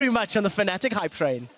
very much on the Fnatic hype train.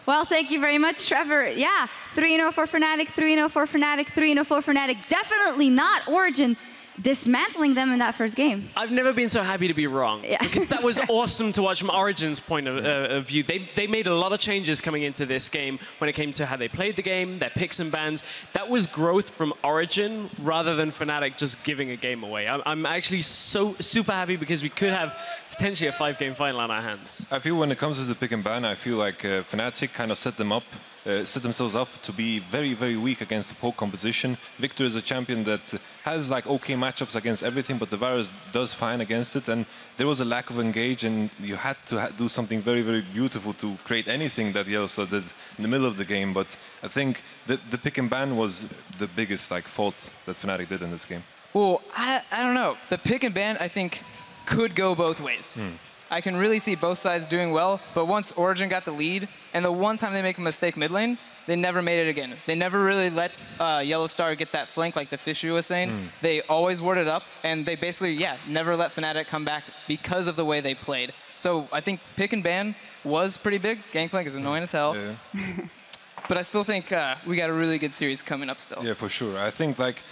Well, thank you very much, Trevor. Yeah, 3-0 for Fnatic, 3-0 for Fnatic, 3-0 for Fnatic. Definitely not Origen dismantling them in that first game. I've never been so happy to be wrong. Yeah. Because that was awesome to watch from Origen's point of view. They made a lot of changes coming into this game when it came to how they played the game, their picks and bans. That was growth from Origen rather than Fnatic just giving a game away. I'm actually so super happy because we could have potentially a 5-game final on our hands. I feel when it comes to the pick and ban, I feel like Fnatic kind of set themselves up to be very, very weak against the poke composition. Victor is a champion that has like okay matchups against everything, but the virus does fine against it. And there was a lack of engage, and you had to do something very, very beautiful to create anything that Yellowstar did in the middle of the game. But I think the pick and ban was the biggest like fault that Fnatic did in this game. Well, I don't know. The pick and ban, I think, could go both ways. I can really see both sides doing well, but once Origen got the lead, and the one time they make a mistake mid lane, they never made it again. They never really let Yellowstar get that flank like the Fishy was saying. They always warded up, and they basically, yeah, never let Fnatic come back because of the way they played. So I think pick and ban was pretty big. Gangplank is annoying as hell. Yeah. But I still think we got a really good series coming up still. Yeah, for sure. I think like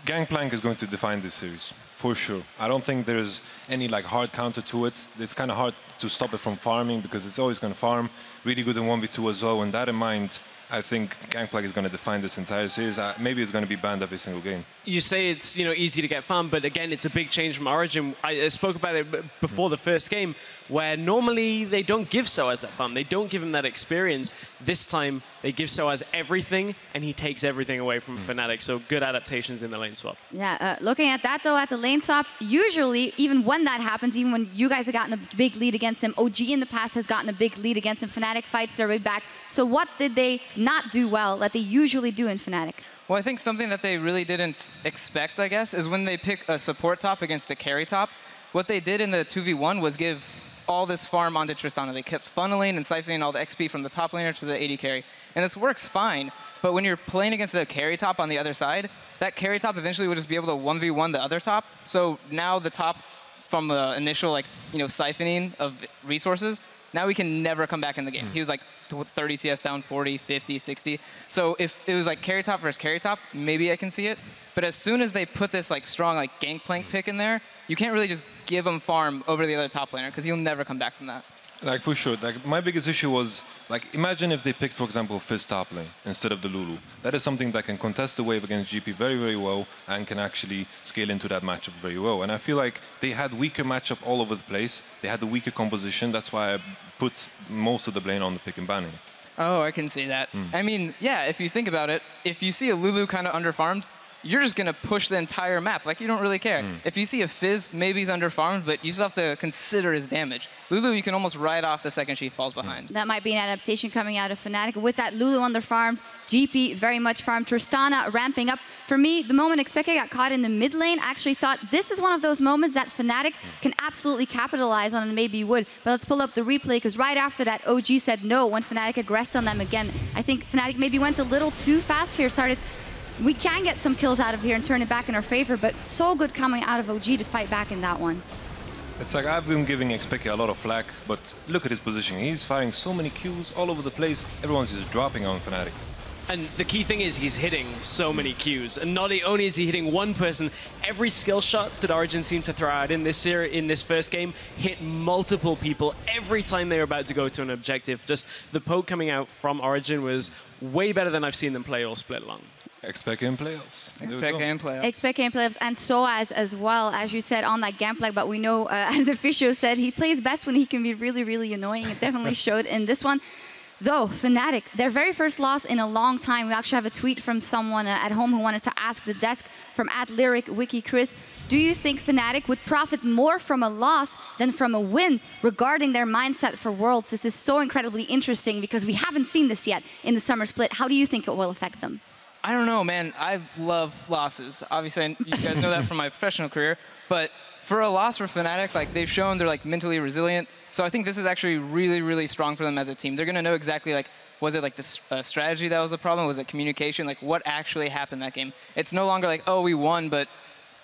Gangplank is going to define this series. For sure. I don't think there's any like hard counter to it. It's kind of hard to stop it from farming because it's always going to farm. Really good in 1v2 as well. And that in mind, I think Gangplank is going to define this entire series. Maybe it's going to be banned every single game. You say it's easy to get farmed, but again, it's a big change from Origen. I spoke about it before the first game, where normally they don't give Soaz that farm. They don't give him that experience. This time, they give Soaz everything, and he takes everything away from Fnatic. So good adaptations in the lane swap. Yeah, looking at that though, at the lane swap, usually, even when that happens, even when you guys have gotten a big lead against him, OG in the past has gotten a big lead against him. Fnatic fights their way back. So what did they not do well that they usually do in Fnatic? Well, I think something that they really didn't expect, I guess, is when they pick a support top against a carry top. What they did in the 2v1 was give all this farm onto Tristana. They kept funneling and siphoning all the XP from the top laner to the AD carry. And this works fine, but when you're playing against a carry top on the other side, that carry top eventually will just be able to 1v1 the other top. So now the top, from the initial siphoning of resources, now we can never come back in the game. He was like 30 CS down, 40, 50, 60. So if it was like carry top versus carry top, maybe I can see it. But as soon as they put this like strong like Gangplank pick in there, you can't really just give him farm over the other top laner because he'll never come back from that. Like for sure, like my biggest issue was like imagine if they picked, for example, Fizz top lane instead of the Lulu. That is something that can contest the wave against GP very, very well and can actually scale into that matchup very well. And I feel like they had weaker matchup all over the place. They had the weaker composition. That's why I put most of the blame on the pick and banning. Oh, I can see that. I mean, yeah, if you think about it, if you see a Lulu kind of underfarmed, you're just going to push the entire map. Like, you don't really care. If you see a Fizz, maybe he's underfarmed, but you still have to consider his damage. Lulu, you can almost ride off the second she falls behind. That might be an adaptation coming out of Fnatic. With that Lulu underfarmed, GP very much farmed, Tristana ramping up. For me, the moment Expeke got caught in the mid lane, I actually thought this is one of those moments that Fnatic can absolutely capitalize on and maybe would. But let's pull up the replay, because right after that, OG said no when Fnatic aggressed on them again. I think Fnatic maybe went a little too fast here, we can get some kills out of here and turn it back in our favor, but so good coming out of OG to fight back in that one. It's like I've been giving Expeke a lot of flack, but look at his position. He's firing so many Qs all over the place. Everyone's just dropping on Fnatic. And the key thing is he's hitting so many Qs. And not only is he hitting one person, every skill shot that Origen seemed to throw out in this first game hit multiple people every time they were about to go to an objective. Just the poke coming out from Origen was way better than I've seen them play all split long. Expect in playoffs. Expect in playoffs. Expect in playoffs, and Soaz as well, as you said, on that Gangplank. But we know, as Officio said, he plays best when he can be really, really annoying. It definitely showed in this one. Though, Fnatic, their very first loss in a long time. We actually have a tweet from someone at home who wanted to ask the desk from @LyricWikiChris. Do you think Fnatic would profit more from a loss than from a win regarding their mindset for Worlds? This is so incredibly interesting because we haven't seen this yet in the summer split. How do you think it will affect them? I don't know, man. I love losses. Obviously, you guys know that from my professional career. But for a loss for Fnatic, like they've shown they're like mentally resilient. So I think this is actually really, really strong for them as a team. They're going to know exactly like, was it like the strategy that was the problem? Was it communication? Like what actually happened that game? It's no longer like, oh, we won, but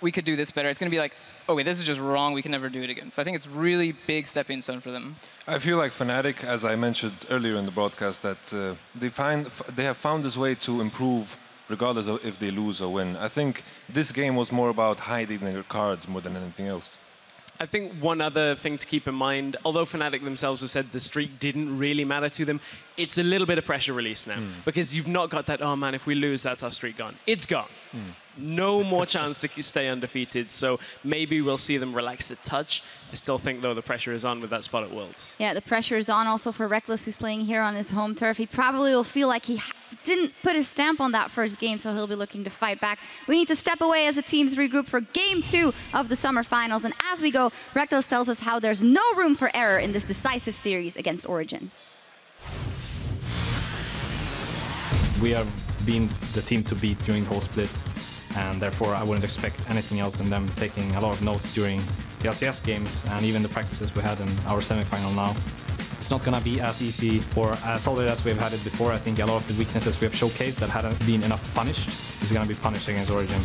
we could do this better. It's going to be like, okay, this is just wrong. We can never do it again. So I think it's really big stepping stone for them. I feel like Fnatic, as I mentioned earlier in the broadcast, that they have found this way to improve regardless of if they lose or win. I think this game was more about hiding their cards more than anything else. I think one other thing to keep in mind, although Fnatic themselves have said the streak didn't really matter to them, it's a little bit of pressure release now. Because you've not got that, oh man, if we lose, that's our streak gone. It's gone. No more chance to stay undefeated, so maybe we'll see them relax a touch. I still think, though, the pressure is on with that spot at Worlds. Yeah, the pressure is on also for Reckless, who's playing here on his home turf. He probably will feel like he didn't put his stamp on that first game, so he'll be looking to fight back. We need to step away as the teams regroup for Game 2 of the Summer Finals. And as we go, Reckless tells us how there's no room for error in this decisive series against Origen. We have been the team to beat during the whole split, and therefore I wouldn't expect anything else than them taking a lot of notes during the LCS games and even the practices we had in our semi-final now. It's not going to be as easy or as solid as we've had it before. I think a lot of the weaknesses we have showcased that hadn't been enough punished is going to be punished against Origen.